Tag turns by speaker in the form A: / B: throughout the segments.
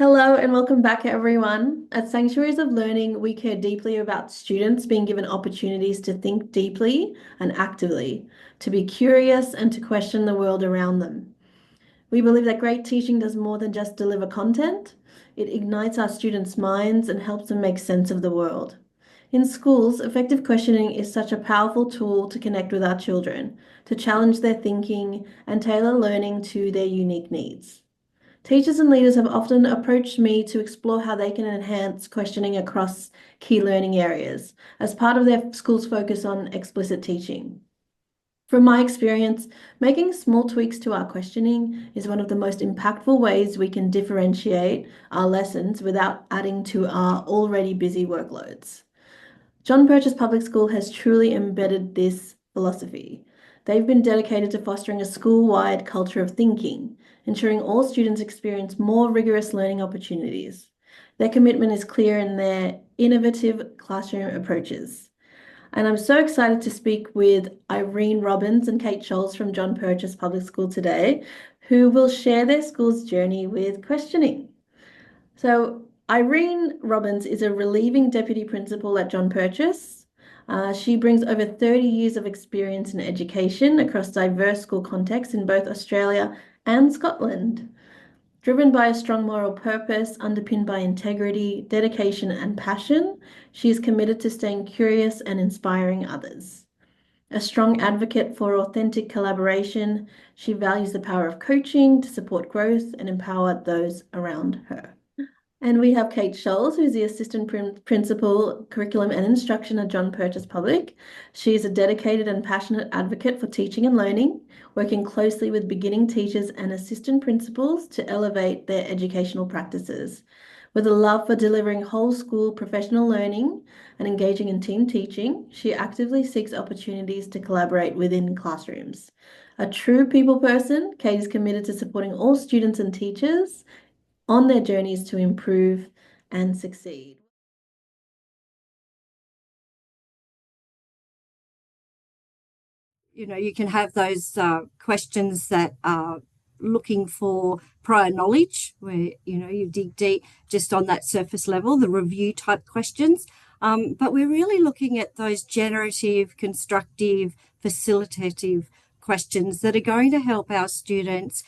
A: Hello and welcome back, everyone. At Sanctuaries of Learning, we care deeply about students being given opportunities to think deeply and actively, to be curious and to question the world around them. We believe that great teaching does more than just deliver content. It ignites our students' minds and helps them make sense of the world. In schools, effective questioning is such a powerful tool to connect with our children, to challenge their thinking and tailor learning to their unique needs. Teachers and leaders have often approached me to explore how they can enhance questioning across key learning areas as part of their school's focus on explicit teaching. From my experience, making small tweaks to our questioning is one of the most impactful ways we can differentiate our lessons without adding to our already busy workloads. John Purchase Public School has truly embedded this philosophy. They've been dedicated to fostering a school-wide culture of thinking, ensuring all students experience more rigorous learning opportunities. Their commitment is clear in their innovative classroom approaches. And I'm so excited to speak with Irene Robbins and Kate Scholes from John Purchase Public School today, who will share their school's journey with questioning. So Irene Robbins is a relieving deputy principal at John Purchase. She brings over 30 years of experience in education across diverse school contexts in both Australia and Scotland. Driven by a strong moral purpose, underpinned by integrity, dedication, and passion, she is committed to staying curious and inspiring others. A strong advocate for authentic collaboration, she values the power of coaching to support growth and empower those around her. And we have Kate Scholes, who's the Assistant Principal, Curriculum and Instruction at John Purchase Public. She is a dedicated and passionate advocate for teaching and learning, working closely with beginning teachers and assistant principals to elevate their educational practices. With a love for delivering whole school professional learning and engaging in team teaching, she actively seeks opportunities to collaborate within classrooms. A true people person, Kate is committed to supporting all students and teachers on their journeys to improve and succeed.
B: You can have those questions that are looking for prior knowledge, where, you dig deep just on that surface level, the review type questions. But we're really looking at those generative, constructive, facilitative questions that are going to help our students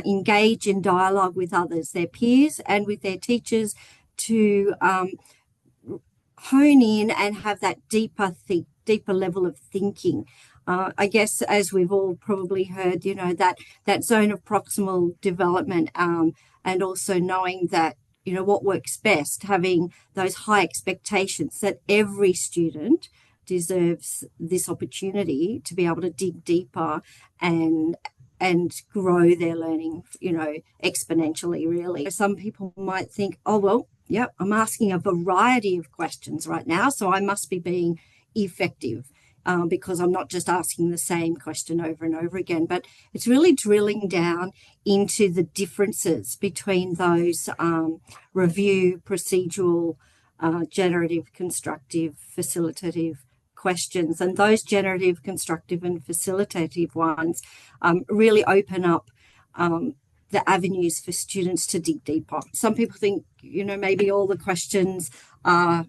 B: engage in dialogue with others, their peers and with their teachers, to hone in and have that deeper level of thinking. I guess, as we've all probably heard, that zone of proximal development, and also knowing that, what works best, having those high expectations that every student deserves this opportunity to be able to dig deeper and grow their learning, exponentially, really. Some people might think, oh, well, yep, I'm asking a variety of questions right now, so I must be being effective. Because I'm not just asking the same question over and over again, but it's really drilling down into the differences between those review, procedural, generative, constructive, facilitative questions. And those generative, constructive, and facilitative ones really open up the avenues for students to dig deeper. Some people think, maybe all the questions are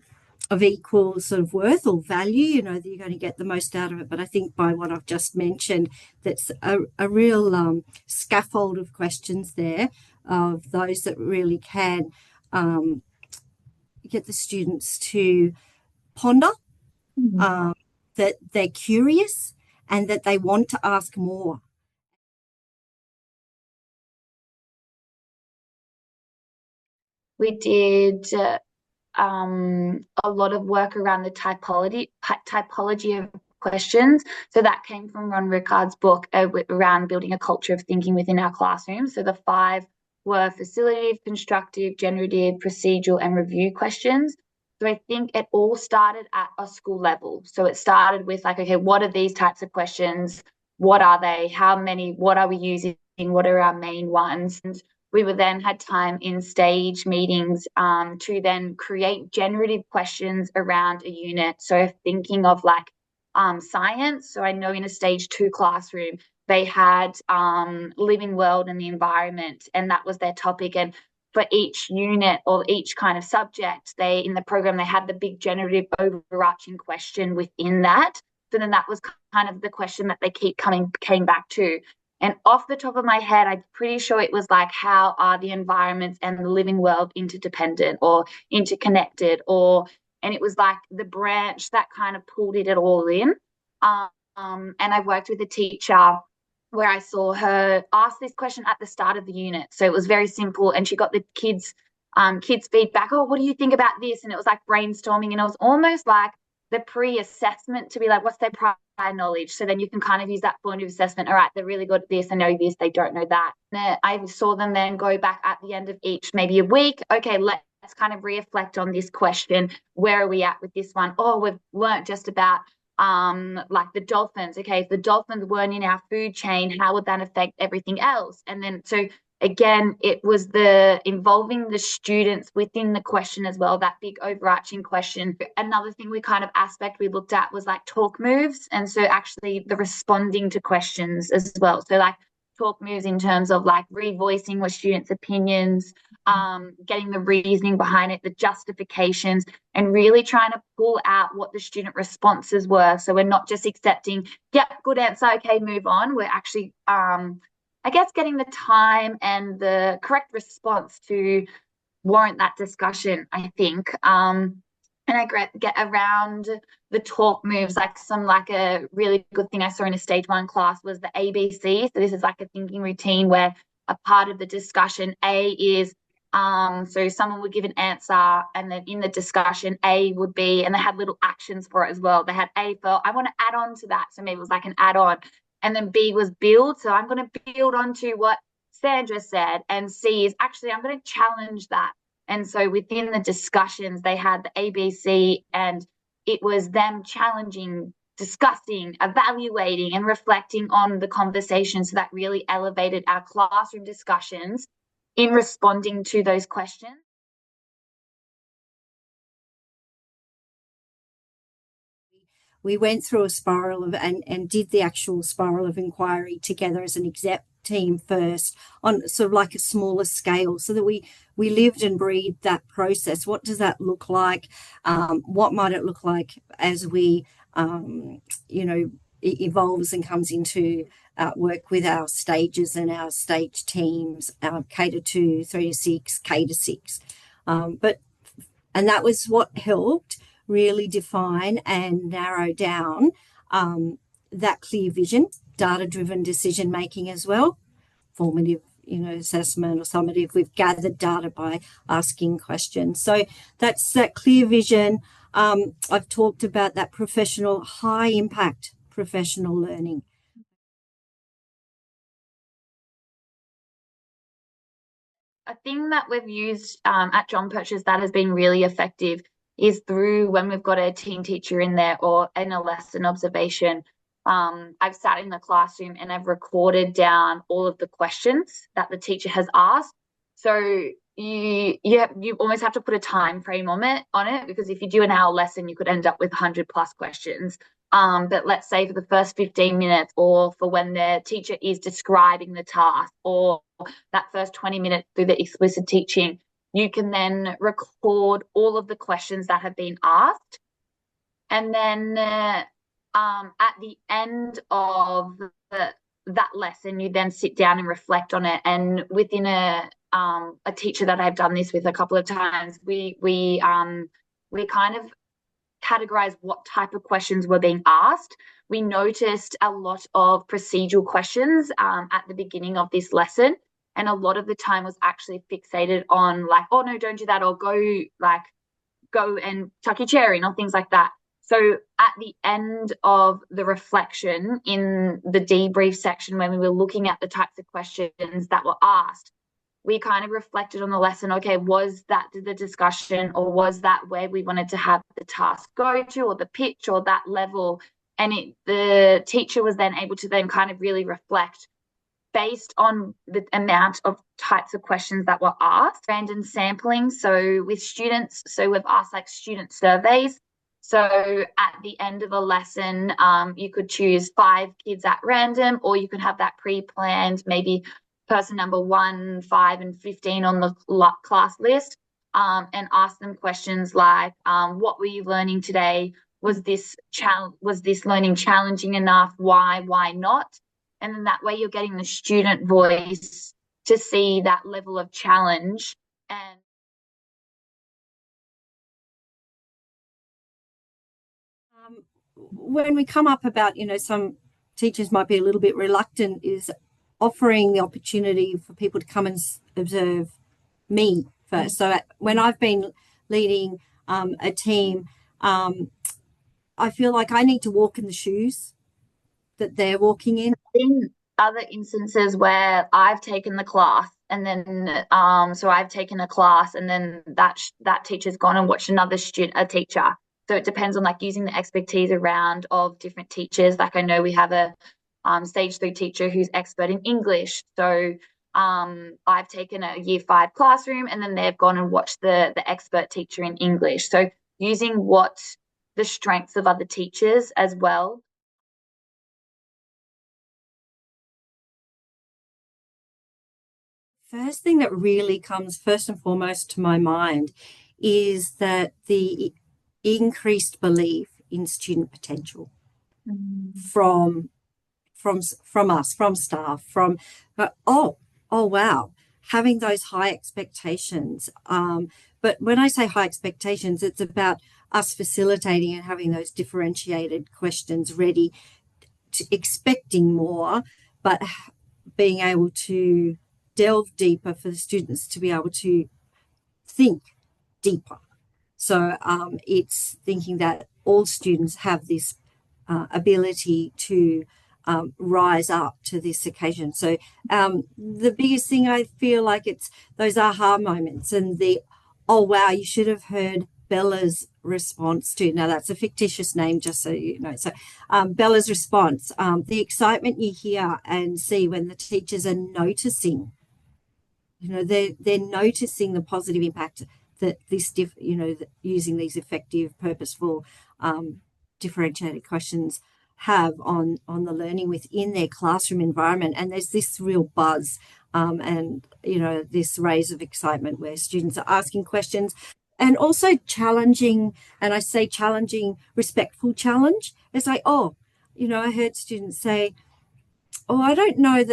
B: of equal sort of worth or value, that you're going to get the most out of it. But I think by what I've just mentioned, that's a real scaffold of questions there, of those that really can get the students to ponder, that they're curious and that they want to ask more.
C: We did a lot of work around the typology of questions. So that came from Ron Rickard's book around building a culture of thinking within our classrooms. So the 5 were facilitative, constructive, generative, procedural, and review questions. So I think it all started at a school level. So it started with like, okay, what are these types of questions? What are they? How many? What are we using? What are our main ones? And we were then had time in stage meetings to then create generative questions around a unit. So thinking of like science. So I know in a stage 2 classroom, they had living world and the environment, and that was their topic. And for each unit or each kind of subject, they in the program they had the big generative overarching question within that. So then that was kind of the question that they came back to. And off the top of my head, I'm pretty sure it was like, how are the environments and the living world interdependent or interconnected? And it was like the branch that kind of pulled it all in. And I worked with a teacher where I saw her ask this question at the start of the unit. So it was very simple, and she got the kids feedback. Oh, what do you think about this? And it was like brainstorming, and it was almost like the pre-assessment to be like, what's their prior knowledge? So then you can kind of use that formative assessment. All right, they're really good at this. I know this. They don't know that. And I saw them then go back at the end of each, maybe a week. Okay, let's kind of reflect on this question. Where are we at with this one? Oh, we've learned just about like the dolphins. Okay, if the dolphins weren't in our food chain, how would that affect everything else? And then so again, it was the involving the students within the question as well, that big overarching question. Another thing we kind of aspect we looked at was like talk moves, and so actually the responding to questions as well. So like talk moves in terms of like revoicing what students' opinions, getting the reasoning behind it, the justifications, and really trying to pull out what the student responses were. So we're not just accepting, yep, good answer, okay, move on. We're actually, I guess, getting the time and the correct response to warrant that discussion, I think. And I get around the talk moves, like a really good thing I saw in a stage 1 class was the ABC. So this is like a thinking routine where a part of the discussion, A is, so someone would give an answer, and then in the discussion, A would be, and they had little actions for it as well. They had A for, I want to add on to that. So maybe it was like an add on. And then B was build. So I'm going to build onto what Sandra said. And C is actually, I'm going to challenge that. And so within the discussions, they had the ABC, and it was them challenging, discussing, evaluating, and reflecting on the conversation. So that really elevated our classroom discussions in responding to those questions.
B: We went through a spiral of and did the actual spiral of inquiry together as an exec team first on sort of like a smaller scale, so that we lived and breathed that process. What does that look like? What might it look like as we it evolves and comes into work with our stages and our stage teams, K-2, 3-6, K-6. And that was what helped really define and narrow down that clear vision, data-driven decision making as well, formative, assessment or summative. We've gathered data by asking questions. So that's that clear vision. I've talked about that professional, high impact professional learning.
C: A thing that we've used at John Perch's that has been really effective is through when we've got a team teacher in there or in a lesson observation. I've sat in the classroom and I've recorded down all of the questions that the teacher has asked. So you almost have to put a time frame on it, because if you do an hour lesson, you could end up with 100 plus questions. But let's say for the first 15 minutes, or for when the teacher is describing the task, or that first 20 minutes through the explicit teaching, you can then record all of the questions that have been asked. And then at the end of that lesson, you then sit down and reflect on it. And within a teacher that I've done this with a couple of times, we kind of categorize what type of questions were being asked. We noticed a lot of procedural questions at the beginning of this lesson. And a lot of the time was actually fixated on like, oh no, don't do that, or go and tuck your chair in, or things like that. So at the end of the reflection in the debrief section, when we were looking at the types of questions that were asked, we kind of reflected on the lesson. Okay, was that the discussion, or was that where we wanted to have the task go to, or the pitch, or that level? And the teacher was then able to then kind of really reflect based on the amount of types of questions that were asked. Random sampling. So with students, so we've asked like student surveys. So at the end of a lesson, you could choose 5 kids at random, or you could have that pre-planned, maybe person number 1, 5, and 15 on the class list, and ask them questions like, what were you learning today? Was this learning challenging enough? Why not? And then that way you're getting the student voice to see that level of challenge. And
B: when we come up about, some teachers might be a little bit reluctant, is offering the opportunity for people to come and observe me first. So when I've been leading a team, I feel like I need to walk in the shoes that they're walking in.
C: in other instances where I've taken the class and then so I've taken a class and then that teacher's gone and watched a teacher. So it depends on like using the expertise around of different teachers. Like I know we have a stage 3 teacher who's expert in English. So I've taken a year 5 classroom and then they've gone and watched the expert teacher in English. So using what the strengths of other teachers as well.
B: First thing that really comes first and foremost to my mind is that the increased belief in student potential from us, from staff, oh wow, having those high expectations. But when I say high expectations, it's about us facilitating and having those differentiated questions ready, expecting more, but being able to delve deeper for the students to be able to think deeper. So it's thinking that all students have this ability to rise up to this occasion. So the biggest thing, I feel like, it's those aha moments and oh wow, you should have heard Bella's response to, now that's a fictitious name, just so you know. So Bella's response, the excitement you hear and see when the teachers are noticing, they're noticing the positive impact that using these effective, purposeful, differentiated questions have on the learning within their classroom environment. And there's this real buzz and this raise of excitement where students are asking questions and also challenging, and I say challenging, respectful challenge. It's like, I heard students say, I don't know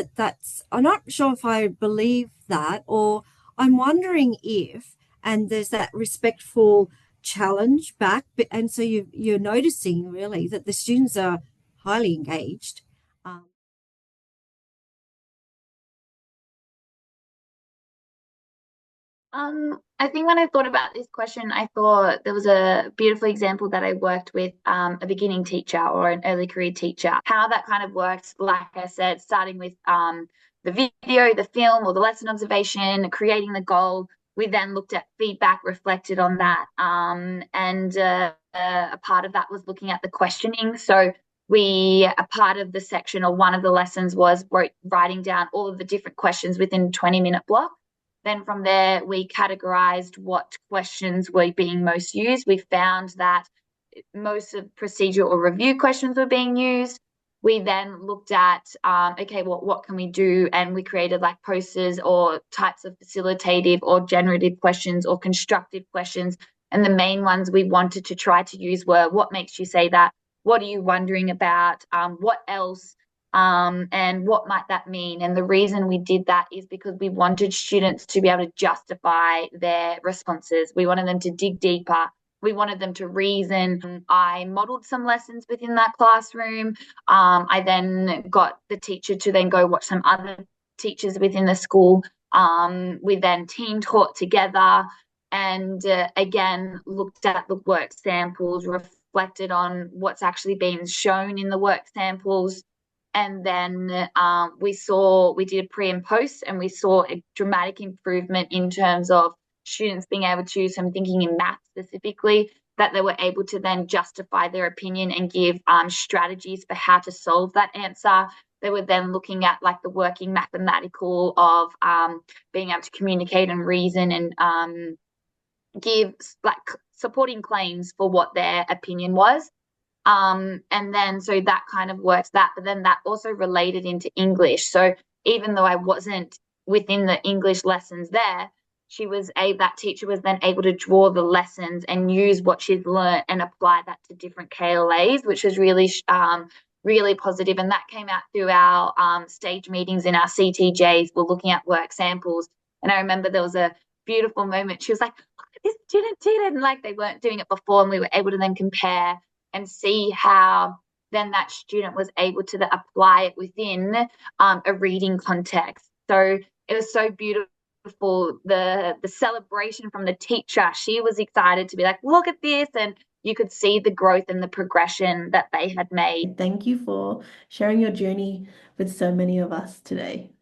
B: I'm not sure if I believe that, or I'm wondering if, and there's that respectful challenge back. And so you're noticing really that the students are highly engaged.
C: I think when I thought about this question, I thought there was a beautiful example that I worked with a beginning teacher or an early career teacher. How that kind of works, like I said, starting with the video, the film, or the lesson observation, creating the goal. We then looked at feedback reflected on that, and a part of that was looking at the questioning. So a part of the section or one of the lessons was writing down all of the different questions within a 20-minute block. Then from there, we categorized what questions were being most used. We found that most of procedural or review questions were being used. We then looked at, okay, well, what can we do? And we created like posters or types of facilitative or generative questions or constructive questions. And the main ones we wanted to try to use were, what makes you say that? What are you wondering about? What else? And what might that mean? And the reason we did that is because we wanted students to be able to justify their responses. We wanted them to dig deeper. We wanted them to reason. I modeled some lessons within that classroom. I then got the teacher to then go watch some other teachers within the school. We then team taught together and again looked at the work samples, reflected on what's actually been shown in the work samples. And then we did a pre and post, and we saw a dramatic improvement in terms of students being able to, so I'm thinking in math specifically, that they were able to then justify their opinion and give strategies for how to solve that answer. They were then looking at like the working mathematical of being able to communicate and reason and give like supporting claims for what their opinion was. And then so that kind of works that, but then that also related into English. So even though I wasn't within the English lessons there, that teacher was then able to draw the lessons and use what she'd learned and apply that to different KLAs, which was really positive. And that came out through our stage meetings in our CTJs. We're looking at work samples. And I remember there was a beautiful moment. She was like, look at this student did it. And like they weren't doing it before. And we were able to then compare and see how then that student was able to apply it within a reading context. So it was so beautiful. The celebration from the teacher, she was excited to be like, look at this, and you could see the growth and the progression that they had made.
A: Thank you for sharing your journey with so many of us today.